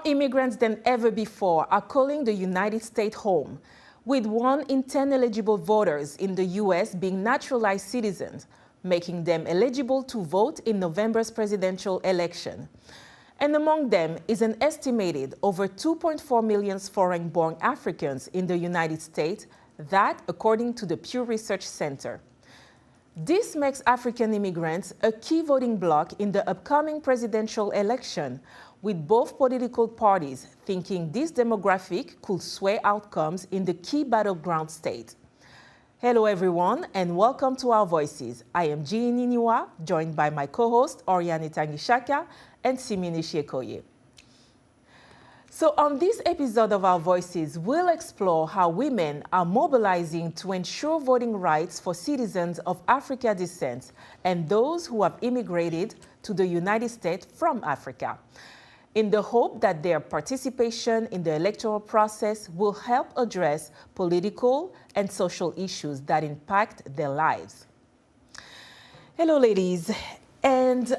immigrants than ever before are calling the United States home, with 1 in 10 eligible voters in the U.S. being naturalized citizens, making them eligible to vote in November's presidential election. And among them is an estimated over 2.4 million foreign-born Africans in the United States, that according to the Pew Research Center. This makes African immigrants a key voting bloc in the upcoming presidential election, with both political parties thinking this demographic could sway outcomes in the key battleground state. Hello everyone, and welcome to Our Voices. I am Jeannie Niwa, joined by my co-host Oriane Tangishaka and Simini Shekoye. So on this episode of Our Voices, we'll explore how women are mobilizing to ensure voting rights for citizens of African descent and those who have immigrated to the United States from Africa, in the hope that their participation in the electoral process will help address political and social issues that impact their lives. Hello, ladies, and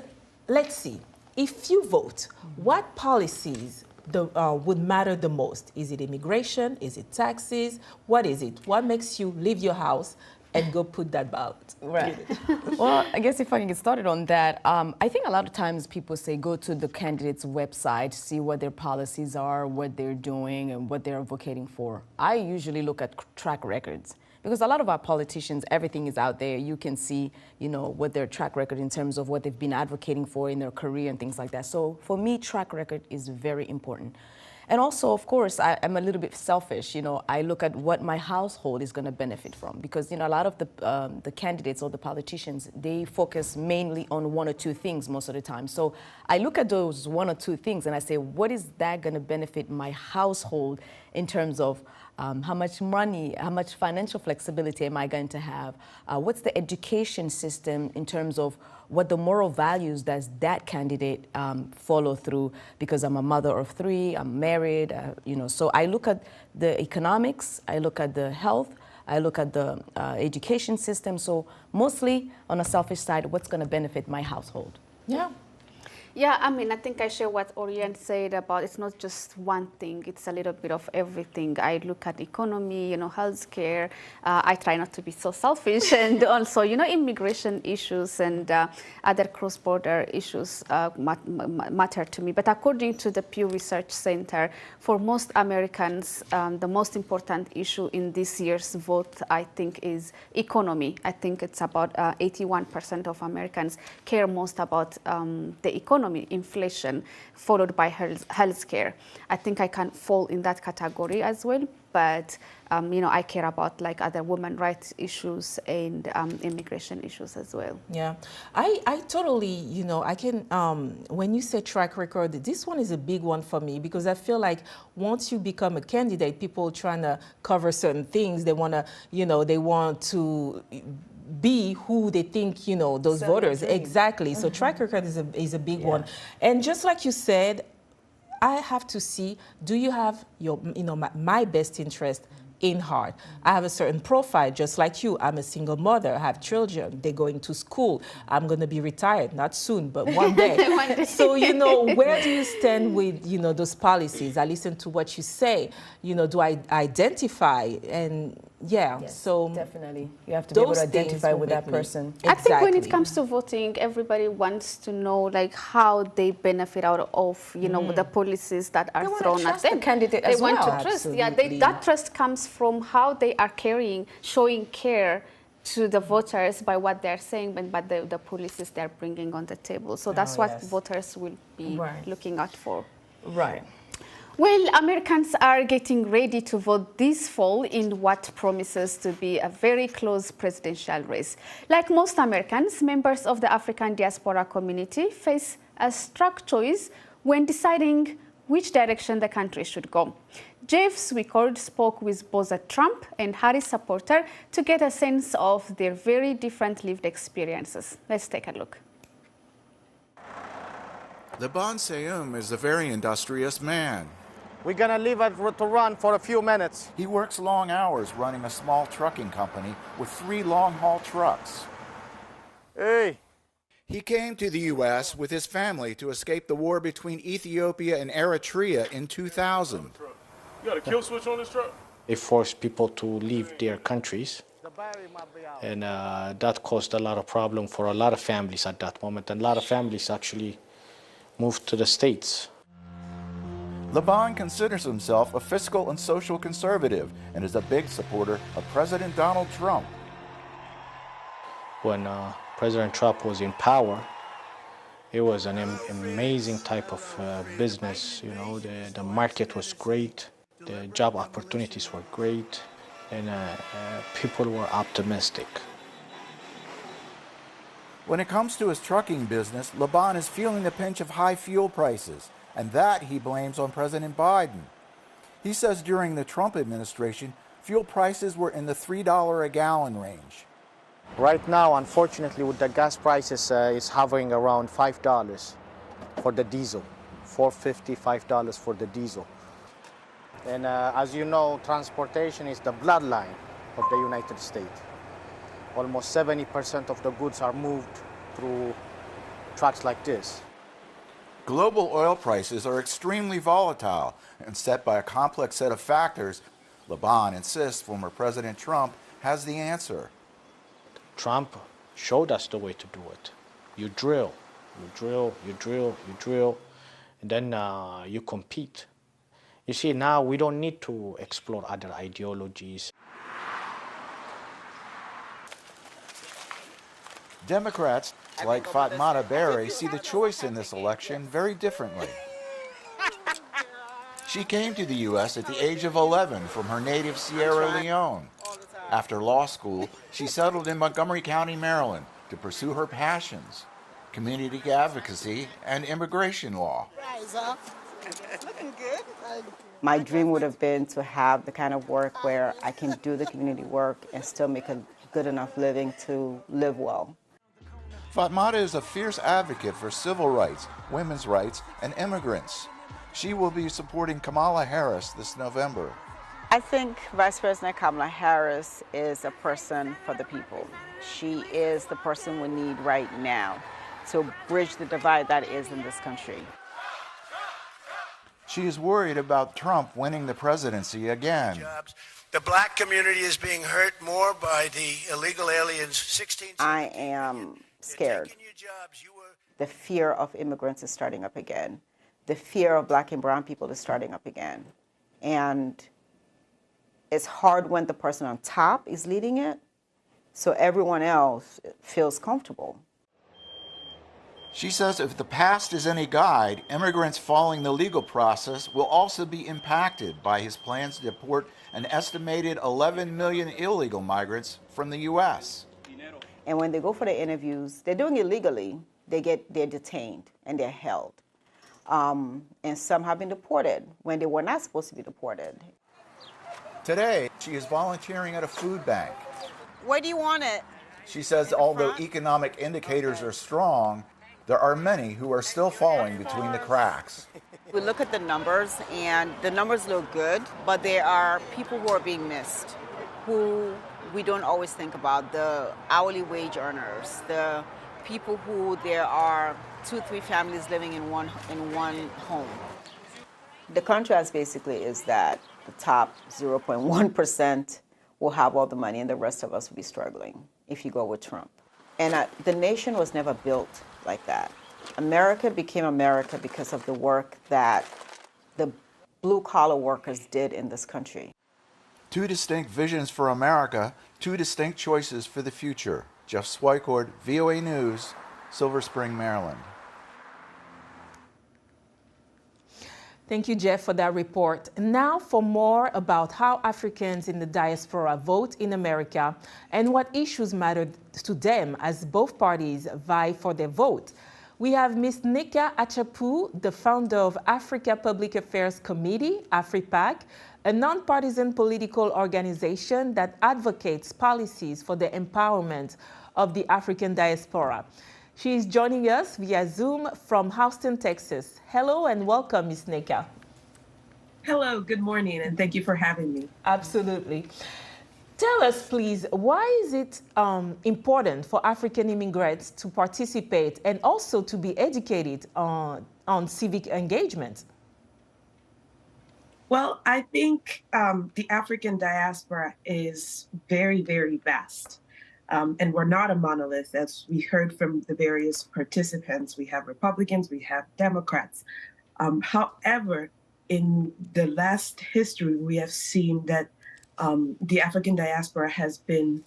let's see, if you vote, what policies would matter the most? Is it immigration? Is it taxes? What is it? What makes you leave your house and go put that ballot? Right. Well, I guess if I can get started on that, I think a lot of times people say go to the candidate's website, see what their policies are, what they're doing, and what they're advocating for. I usually look at track records, because a lot of our politicians, everything is out there. You can see, what their track record in terms of what they've been advocating for in their career and things like that. So for me, track record is very important. And also, of course, I'm a little bit selfish. I look at what my household is going to benefit from, because a lot of the candidates or the politicians, they focus mainly on 1 or 2 things most of the time. So I look at those 1 or 2 things and I say, what is that going to benefit my household in terms of how much money, how much financial flexibility am I going to have? What's the education system in terms of what the moral values does that candidate follow through? Because I'm a mother of 3, I'm married, so I look at the economics, I look at the health, I look at the education system. So mostly on a selfish side, what's going to benefit my household? Yeah. Yeah, I think I share what Oriane said about it's not just one thing, it's a little bit of everything. I look at economy, healthcare. I try not to be so selfish, and also, immigration issues and other cross-border issues matter to me. But according to the Pew Research Center, for most Americans, the most important issue in this year's vote, I think, is economy. I think it's about 81% of Americans care most about the economy. Inflation, followed by healthcare. I think I can fall in that category as well, but I care about like other women rights issues and immigration issues as well. Yeah, I totally, I can, when you say track record, this one is a big one for me, because I feel like once you become a candidate, people trying to cover certain things, they want to, they want to be who they think, those voters. Exactly. So track record is a big one. And just like you said, I have to see, do you have your, my best interest in heart? I have a certain profile, just like you. I'm a single mother, I have children, they're going to school. I'm going to be retired, not soon, but one day. So, where do you stand with, those policies? I listen to what you say. Do I identify? And yes, so definitely. You have to be able to identify with that person. Exactly. I think when it comes to voting, everybody wants to know like how they benefit out of, the policies that are thrown at them. The candidate they as want well. to trust. Yeah, that trust comes from how they are showing care to the voters by what they're saying, and by the policies they're bringing on the table. So that's what voters will be looking out for. Right. Well, Americans are getting ready to vote this fall in what promises to be a very close presidential race. Like most Americans, members of the African diaspora community face a stark choice when deciding which direction the country should go. Jeff Swicord spoke with both a Trump and Harris supporter to get a sense of their very different lived experiences. Let's take a look. Liban Seyum is a very industrious man. We're gonna leave it to run for a few minutes. He works long hours running a small trucking company with 3 long-haul trucks. Hey. He came to the U.S. with his family to escape the war between Ethiopia and Eritrea in 2000. You got a kill switch on this truck? It forced people to leave their countries, and that caused a lot of problem for a lot of families at that moment, and a lot of families actually moved to the States. Laban considers himself a fiscal and social conservative and is a big supporter of President Donald Trump. When President Trump was in power, it was an amazing type of business. You know, the market was great, the job opportunities were great, and people were optimistic. When it comes to his trucking business, Laban is feeling the pinch of high fuel prices, and that he blames on President Biden. He says during the Trump administration, fuel prices were in the $3 a gallon range. Right now, unfortunately, with the gas prices, it's hovering around $5 for the diesel, $4.50, $5 for the diesel. And as you know, transportation is the bloodline of the United States. Almost 70% of the goods are moved through trucks like this. Global oil prices are extremely volatile and set by a complex set of factors. Laban insists former President Trump has the answer. Trump showed us the way to do it. You drill, and then you compete. You see, now we don't need to explore other ideologies. Democrats like Fatmata Berry see the choice in this election very differently. She came to the U.S. at the age of 11 from her native Sierra Leone. After law school, she settled in Montgomery County, Maryland, to pursue her passions, community advocacy and immigration law. My dream would have been to have the kind of work where I can do the community work and still make a good enough living to live well. Fatmata is a fierce advocate for civil rights, women's rights, and immigrants. She will be supporting Kamala Harris this November. I think Vice President Kamala Harris is a person for the people. She is the person we need right now to bridge the divide that is in this country. She is worried about Trump winning the presidency again. The black community is being hurt more by the illegal aliens. I am scared. The fear of immigrants is starting up again. The fear of black and brown people is starting up again. And it's hard when the person on top is leading it, so everyone else feels comfortable. She says if the past is any guide, immigrants following the legal process will also be impacted by his plans to deport an estimated 11 million illegal migrants from the U.S. And when they go for the interviews, they're doing it legally. They're detained and they're held. And some have been deported when they were not supposed to be deported. Today, she is volunteering at a food bank. Where do you want it? She says although economic indicators are strong, there are many who are still falling between the cracks. We look at the numbers, and the numbers look good, but there are people who are being missed, who we don't always think about, the hourly wage earners, the people who there are 2-3 families living in one home. The contrast basically is that the top 0.1% will have all the money and the rest of us will be struggling if you go with Trump. And the nation was never built like that. America became America because of the work that the blue-collar workers did in this country. Two distinct visions for America, two distinct choices for the future. Jeff Swicord, VOA News, Silver Spring, Maryland. Thank you, Jeff, for that report. Now for more about how Africans in the diaspora vote in America and what issues matter to them as both parties vie for their vote. We have Ms. Nneka Achapu, the founder of Africa Public Affairs Committee, AfriPAC, a nonpartisan political organization that advocates policies for the empowerment of the African diaspora. She is joining us via Zoom from Houston, Texas. Hello and welcome, Ms. Nneka. Hello, good morning, and thank you for having me. Absolutely. Tell us, please, why is it important for African immigrants to participate and also to be educated on civic engagement? Well, I think the African diaspora is very, very vast. And we're not a monolith, as we heard from the various participants. We have Republicans, we have Democrats. However, in the last history, we have seen that the African diaspora has been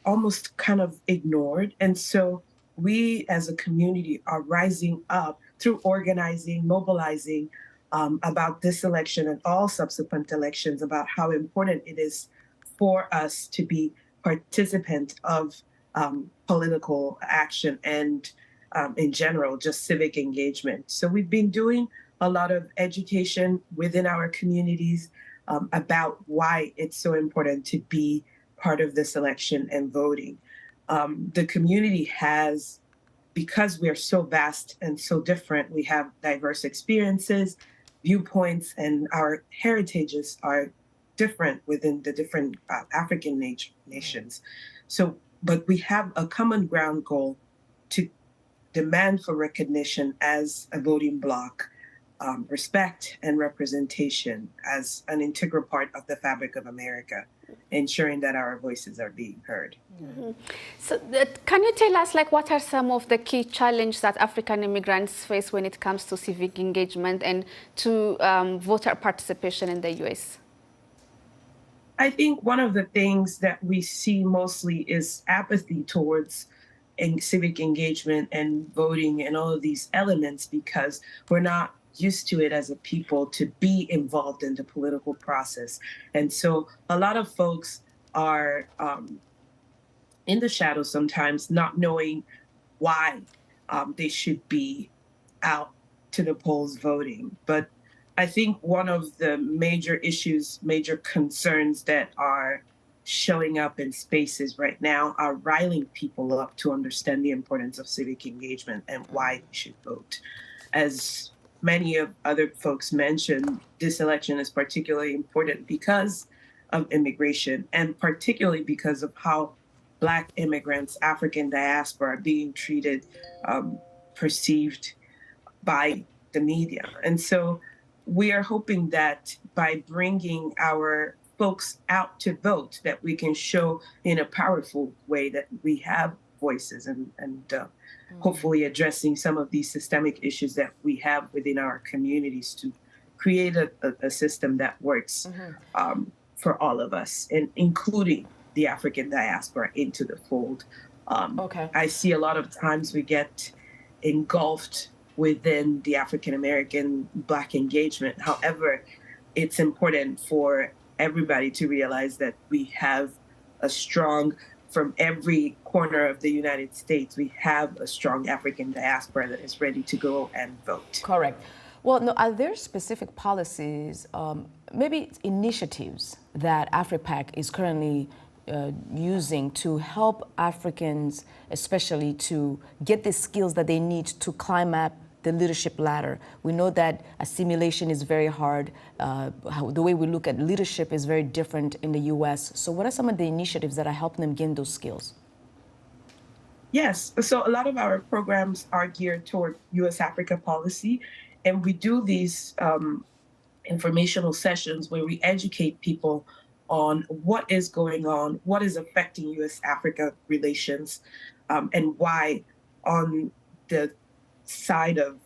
almost kind of ignored. And so we as a community are rising up through organizing, mobilizing about this election and all subsequent elections, about how important it is for us to be participant of political action and in general, just civic engagement. So we've been doing a lot of education within our communities about why it's so important to be part of this election and voting. The community has, because we are so vast and so different, we have diverse experiences, viewpoints, and our heritages are different within the different African nations. So, but we have a common ground goal to demand for recognition as a voting bloc, respect and representation as an integral part of the fabric of America, ensuring that our voices are being heard. Mm-hmm. So can you tell us, like, what are some of the key challenges that African immigrants face when it comes to civic engagement and to voter participation in the U.S.? I think one of the things that we see mostly is apathy towards civic engagement and voting and all of these elements, because we're not used to it as a people to be involved in the political process. And so a lot of folks are in the shadows sometimes, not knowing why they should be out to the polls voting. But I think one of the major issues, major concerns that are showing up in spaces right now are riling people up to understand the importance of civic engagement and why they should vote. As many of other folks mentioned, this election is particularly important because of immigration, and particularly because of how Black immigrants, African diaspora, are being treated, perceived by the media. And so we are hoping that by bringing our folks out to vote, that we can show in a powerful way that we have voices and hopefully addressing some of these systemic issues that we have within our communities to create a system that works for all of us, and including the African diaspora into the fold. I see a lot of times we get engulfed within the African American Black engagement. However, it's important for everybody to realize that we have a strong, from every corner of the United States, we have a strong African diaspora that is ready to go and vote. Correct. Well, no, are there specific policies, maybe initiatives that AfriPAC is currently using to help Africans, especially to get the skills that they need to climb up the leadership ladder? We know that assimilation is very hard. The way we look at leadership is very different in the U.S. So what are some of the initiatives that are helping them gain those skills? Yes, so a lot of our programs are geared toward U.S.-Africa policy, and we do these informational sessions where we educate people on what is going on, what is affecting U.S.-Africa relations, and why on the side of,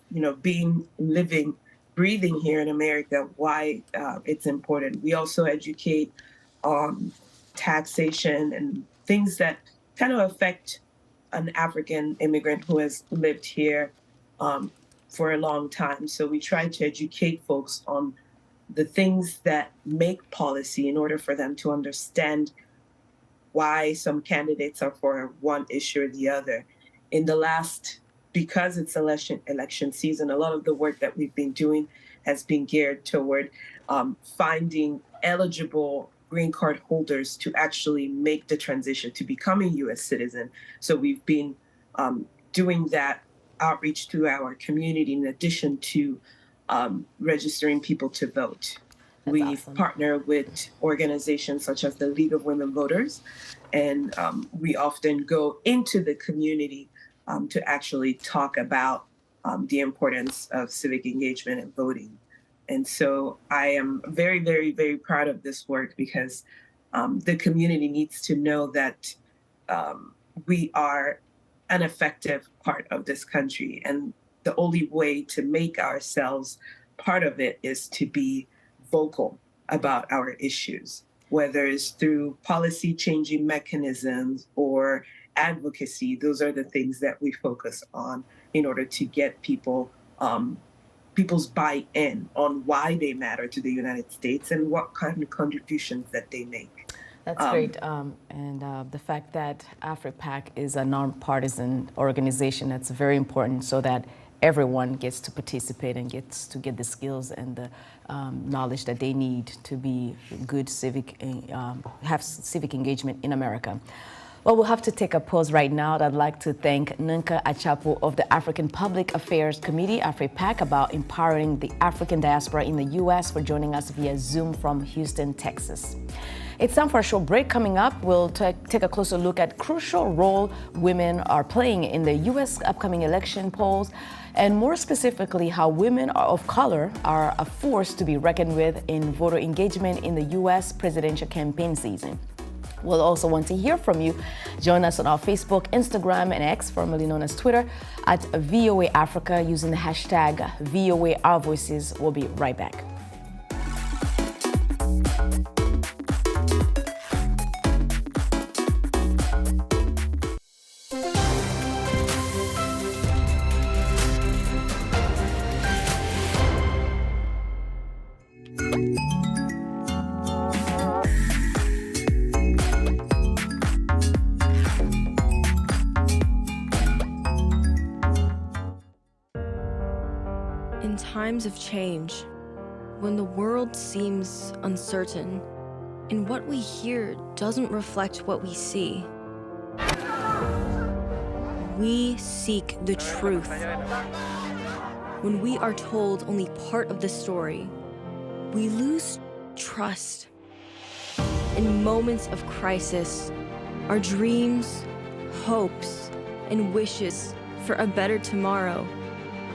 living, breathing here in America, why it's important. We also educate on taxation and things that kind of affect an African immigrant who has lived here for a long time. So we try to educate folks on the things that make policy in order for them to understand why some candidates are for one issue or the other. In the last, because it's election season, a lot of the work that we've been doing has been geared toward finding eligible green card holders to actually make the transition to becoming U.S. citizen. So we've been doing that outreach to our community in addition to registering people to vote. We've awesome. partnered with organizations such as the League of Women Voters, and we often go into the community to actually talk about the importance of civic engagement and voting. And so I am very, very, very proud of this work because the community needs to know that we are an effective part of this country. And the only way to make ourselves part of it is to be vocal about our issues, whether it's through policy changing mechanisms or advocacy. Those are the things that we focus on in order to get people's buy-in on why they matter to the United States and what kind of contributions that they make. That's great. And the fact that AfriPAC is a non-partisan organization, that's very important so that everyone gets to participate and gets to get the skills and the knowledge that they need to be good have civic engagement in America. Well, we'll have to take a pause right now. I'd like to thank Nneka Achapu of the African Public Affairs Committee, AfriPAC, about empowering the African diaspora in the U.S. for joining us via Zoom from Houston, Texas. It's time for a short break. Coming up, we'll take a closer look at crucial role women are playing in the U.S. upcoming election polls, and more specifically, how women of color are a force to be reckoned with in voter engagement in the U.S. presidential campaign season. We'll also want to hear from you. Join us on our Facebook, Instagram, and X, formerly known as Twitter, at VOA Africa using the hashtag VOA Our Voices. We'll be right back. In times of change, when the world seems uncertain and what we hear doesn't reflect what we see, we seek the truth. When we are told only part of the story, we lose trust. In moments of crisis, our dreams, hopes, and wishes for a better tomorrow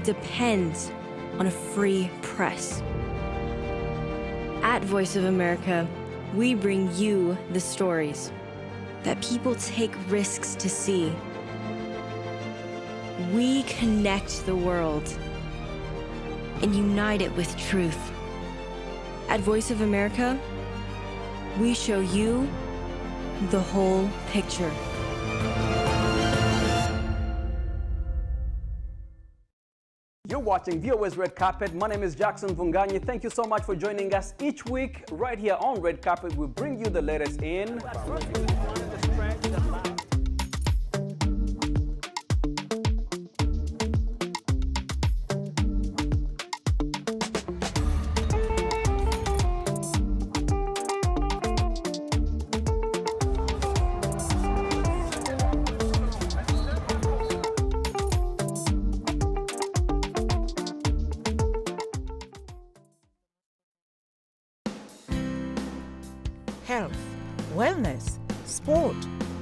depends on a free press. At Voice of America, we bring you the stories that people take risks to see. We connect the world and unite it with truth. At Voice of America, we show you the whole picture. You're watching VOA's Red Carpet. My name is Jackson Vunganye. Thank you so much for joining us each week right here on Red Carpet. We bring you the latest in health, wellness, sport,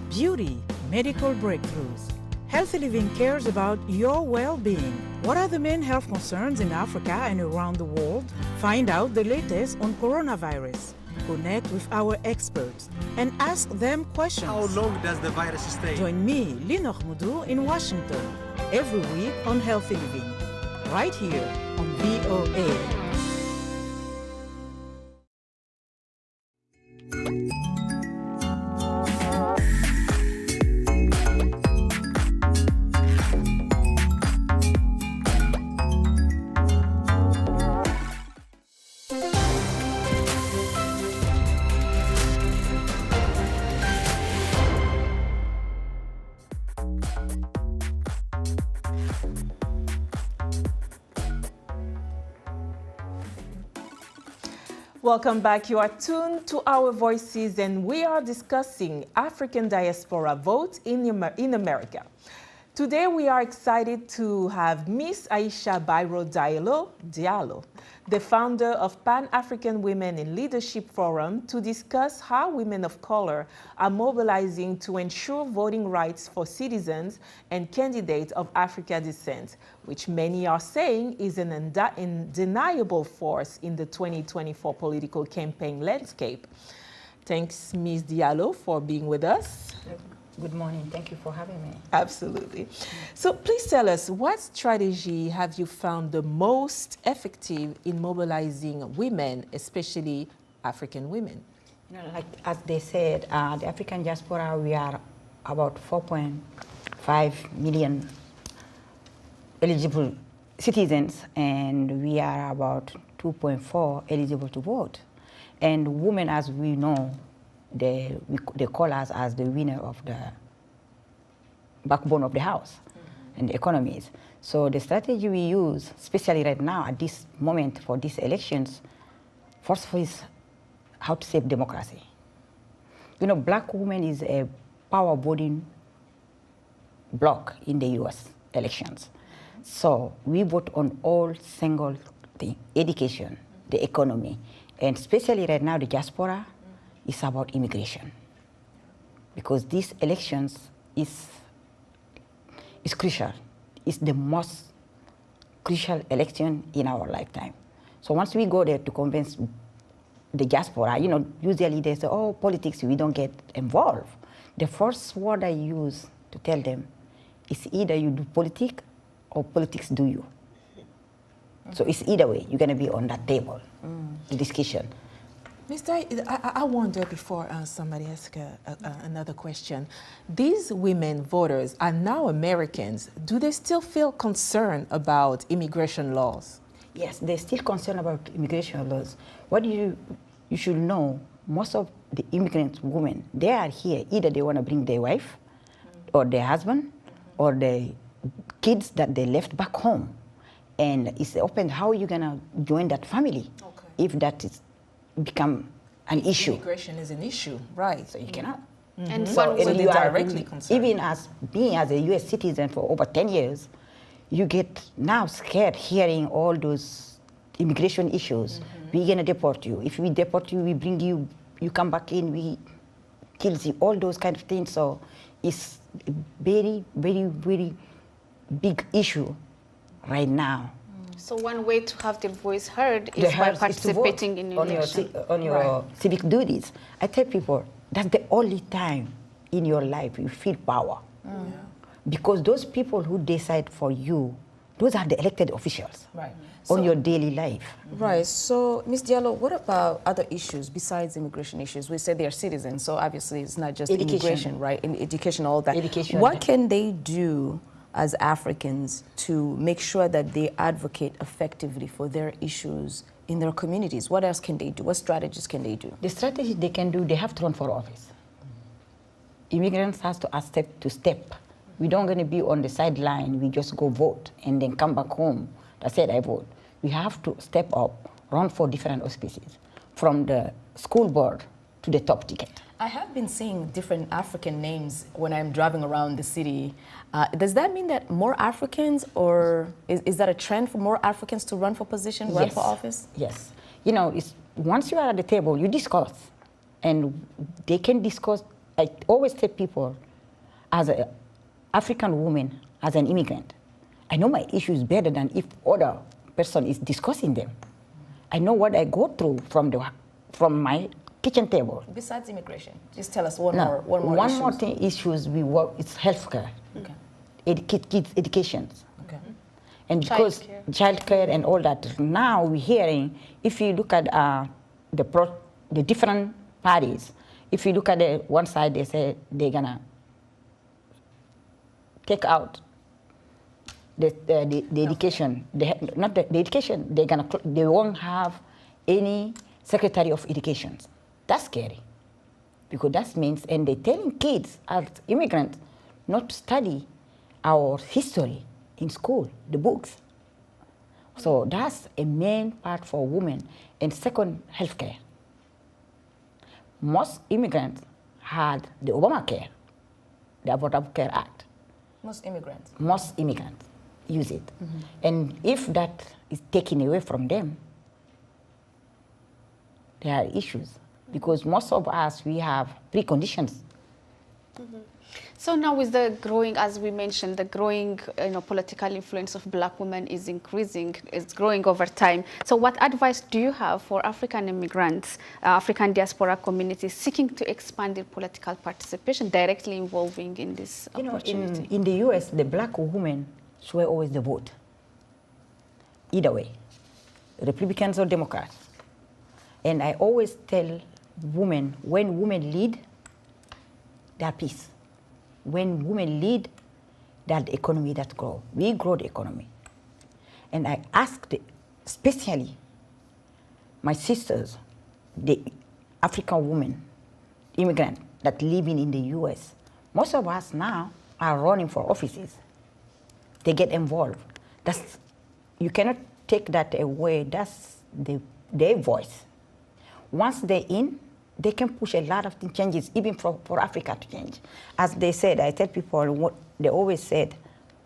beauty, medical breakthroughs. Healthy Living cares about your well-being. What are the main health concerns in Africa and around the world? Find out the latest on coronavirus. Connect with our experts and ask them questions. How long does the virus stay? Join me, Linor Moudou, in Washington, every week on Healthy Living, right here on VOA. Welcome back. You are tuned to Our Voices, and we are discussing African diaspora vote in America. Today, we are excited to have Miss Aisha Biro Diallo, the founder of Pan-African Women in Leadership Forum, to discuss how women of color are mobilizing to ensure voting rights for citizens and candidates of African descent, which many are saying is an undeniable force in the 2024 political campaign landscape. Thanks, Ms. Diallo, for being with us. Good morning. Thank you for having me. Absolutely. So please tell us, what strategy have you found the most effective in mobilizing women, especially African women? You know, like as they said, the African diaspora, we are about 4.5 million eligible citizens, and we are about 2.4 eligible to vote. And women, as we know, they call us as the winner of the backbone of the house and the economies. So the strategy we use, especially right now at this moment for these elections, first of all is how to save democracy. You know, black women is a power voting bloc in the US elections. So we vote on all single things: education, the economy, and especially right now the diaspora is about immigration, because these elections is crucial. It's the most crucial election in our lifetime. So once we go there to convince the diaspora, you know, usually they say, oh, politics, we don't get involved. The first word I use to tell them is either you do politics or politics do you. So it's either way, you're going to be on that table, the discussion. Mr. I wonder, before somebody asks another question, these women voters are now Americans. Do they still feel concerned about immigration laws? Yes, they're still concerned about immigration laws. What you should know, most of the immigrant women, they are here, either they want to bring their wife or their husband or the kids that they left back home. And it's open, how are you going to join that family if that is become an issue? Immigration is an issue, right? So you cannot. And so you are directly concerned. Even as being as a U.S. citizen for over 10 years, you get now scared hearing all those immigration issues. We're going to deport you. If we deport you, we bring you, you come back in, we kill you, all those kind of things. So it's a very, very, very big issue right now. So one way to have the voice heard is by participating in election. On your civic duties. I tell people, that's the only time in your life you feel power. Because those people who decide for you, those are the elected officials on your daily life. Right. So, Ms. Diallo, what about other issues besides immigration issues? We said they are citizens, so obviously it's not just immigration, right? In education, all that. Education. What can they do as Africans to make sure that they advocate effectively for their issues in their communities? What else can they do? What strategies can they do? The strategy they can do, they have to run for office. Immigrants has to step to step. We don't going to be on the sideline, we just go vote and then come back home. That's it, I vote. We have to step up, run for different auspices, from the school board to the top ticket. I have been seeing different African names when I'm driving around the city. Does that mean that more Africans, or is that a trend for more Africans to run for position, run for office? Yes. You know, once you are at the table, you discuss, and they can discuss. I always tell people, as an African woman, as an immigrant, I know my issues better than if other person is discussing them. I know what I go through from my kitchen table. Besides immigration, just tell us one more thing. Issues we work. It's healthcare, kids education, and because childcare and all that. Now we're hearing. If you look at the different parties, if you look at the one side, they say they're gonna take out the education. Not the education. They won't have any secretary of education. That's scary, because that means, and they're telling kids as immigrants not to study our history in school, the books. So that's a main part for women. And second, healthcare. Most immigrants had the Obamacare, the Affordable Care Act. Most immigrants? Most immigrants use it. And if that is taken away from them, there are issues because most of us, we have preconditions. So now with the growing, as we mentioned, the growing political influence of Black women is increasing, it's growing over time. So what advice do you have for African immigrants, African diaspora communities seeking to expand their political participation, directly involving in this opportunity? In the US, the Black women sway always the vote. Either way, Republicans or Democrats. And I always tell women, when women lead, they are peace. When women lead, that the economy that grow. We grow the economy. And I asked, especially my sisters, the African women, immigrants that living in the US, most of us now are running for offices. They get involved. You cannot take that away. That's their voice. Once they're in, they can push a lot of changes, even for Africa to change. As they said, I tell people, they always said,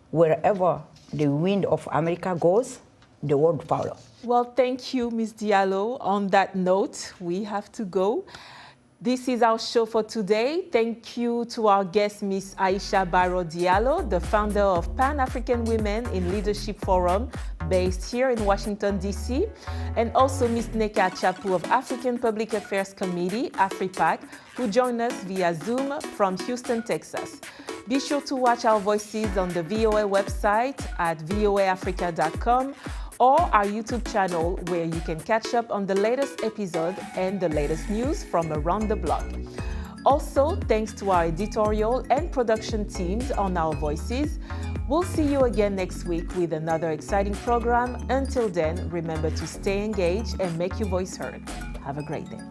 wherever the wind of America goes, the world follows. Well, thank you, Ms. Diallo. On that note, we have to go. This is our show for today. Thank you to our guest, Ms. Aisha Biro Diallo, the founder of Pan-African Women in Leadership Forum, based here in Washington, D.C., and also Ms. Nneka Achapu of African Public Affairs Committee, AfriPAC, who joined us via Zoom from Houston, Texas. Be sure to watch our voices on the VOA website at voaafrica.com or our YouTube channel, where you can catch up on the latest episode and the latest news from around the block. Also, thanks to our editorial and production teams on our voices. We'll see you again next week with another exciting program. Until then, remember to stay engaged and make your voice heard. Have a great day.